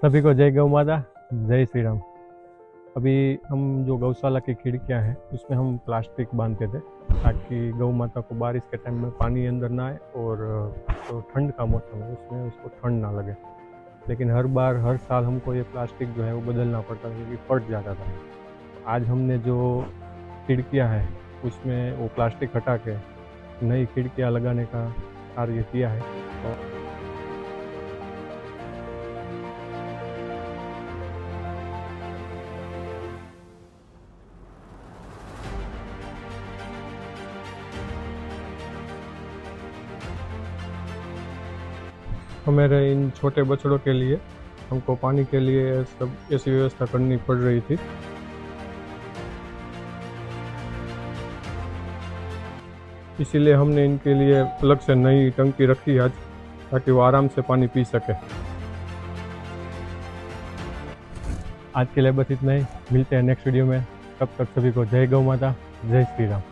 सभी को जय गौ माता, जय श्री राम। अभी हम जो गौशाला की खिड़कियां हैं उसमें हम प्लास्टिक बांधते थे ताकि गौ माता को बारिश के टाइम में पानी अंदर ना आए और जो ठंड का मौसम है उसमें उसको ठंड ना लगे। लेकिन हर साल हमको ये प्लास्टिक जो है वो बदलना पड़ता था क्योंकि फट जाता था। आज हमने जो खिड़कियां हैं उसमें वो प्लास्टिक हटा के नई खिड़कियां लगाने का कार्य किया है। हमारे इन छोटे बछड़ों के लिए हमको पानी के लिए सब ऐसी व्यवस्था करनी पड़ रही थी। इसीलिए हमने इनके लिए अलग से नई टंकी रखी आज ताकि वो आराम से पानी पी सके। आज के लिए बस इतना ही, मिलते हैं नेक्स्ट वीडियो में। तब तक सभी को जय गौ माता, जय श्री राम।